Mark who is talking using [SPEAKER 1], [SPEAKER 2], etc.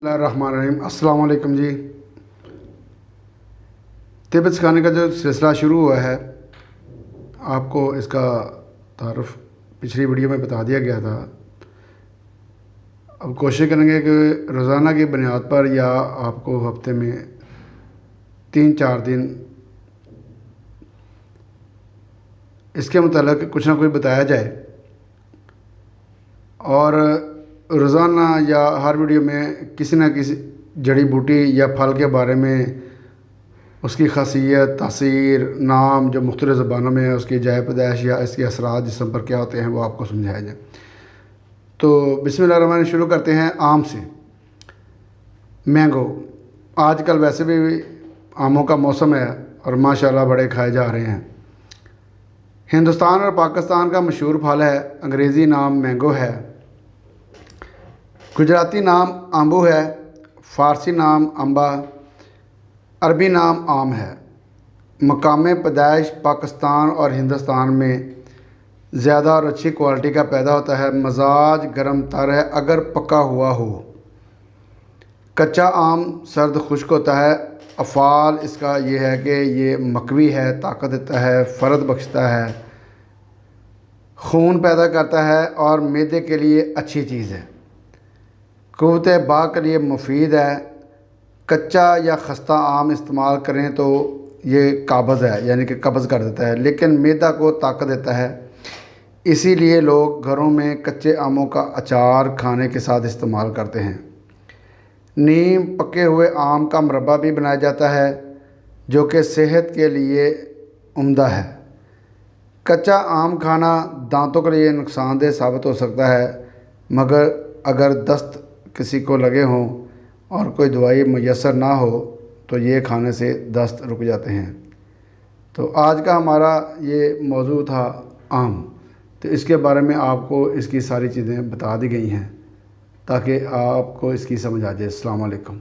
[SPEAKER 1] बिस्मिल्लाहिर्रहमानिर्रहीम। अस्सलाम वालेकुम जी। तिब्बत सिखाने का जो सिलसिला शुरू हुआ है, आपको इसका तारुफ पिछली वीडियो में बता दिया गया था। अब कोशिश करेंगे कि रोज़ाना की बुनियाद पर या आपको हफ्ते में 3-4 दिन इसके मुतालिक कुछ ना कुछ बताया जाए, और रोज़ाना या हर वीडियो में किसी न किसी जड़ी बूटी या फल के बारे में, उसकी खासियत, तासीर, नाम जो मुख्तलिफ़ ज़बानों में है, उसकी जाए पैदाइश या इसके असरात जिस्म पर क्या होते हैं, वो आपको समझाया जाए। तो बिस्मिल्लाहिर्रहमानिर्रहीम शुरू करते हैं आम से। मैंगो आजकल वैसे भी आमों का मौसम है और माशाल्लाह बड़े खाए जा रहे हैं। हिंदुस्तान और पाकिस्तान का मशहूर फल है। अंग्रेज़ी नाम मैंगो है, गुजराती नाम आंबू है, फ़ारसी नाम अम्बा, अरबी नाम आम है। मकाम पैदाइश पाकिस्तान और हिंदुस्तान में ज़्यादा और अच्छी क्वालिटी का पैदा होता है। मजाज गर्म तर है अगर पका हुआ हो। कच्चा आम सर्द खुश्क होता है। अफ़ाल इसका ये है कि ये मकवी है, ताकत देता है, फ़र्द बख्शता है, खून पैदा करता है और मैदे के लिए अच्छी चीज़ है। क़ुव्वत बाक़ के लिए मुफीद है। कच्चा या खस्ता आम इस्तेमाल करें तो ये काबज़ है, यानी कि कब्ज़ कर देता है, लेकिन मैदा को ताकत देता है। इसीलिए लोग घरों में कच्चे आमों का अचार खाने के साथ इस्तेमाल करते हैं। नीम पके हुए आम का मुरब्बा भी बनाया जाता है, जो कि सेहत के लिए उम्दा है। कच्चा आम खाना दांतों के लिए नुकसानदेह साबित हो सकता है, मगर अगर दस्त किसी को लगे हों और कोई दवाई मुयस्सर ना हो तो ये खाने से दस्त रुक जाते हैं। तो आज का हमारा ये मौजू था आम। तो इसके बारे में आपको इसकी सारी चीज़ें बता दी गई हैं ताकि आपको इसकी समझ आ जाए। अस्सलाम वालेकुम।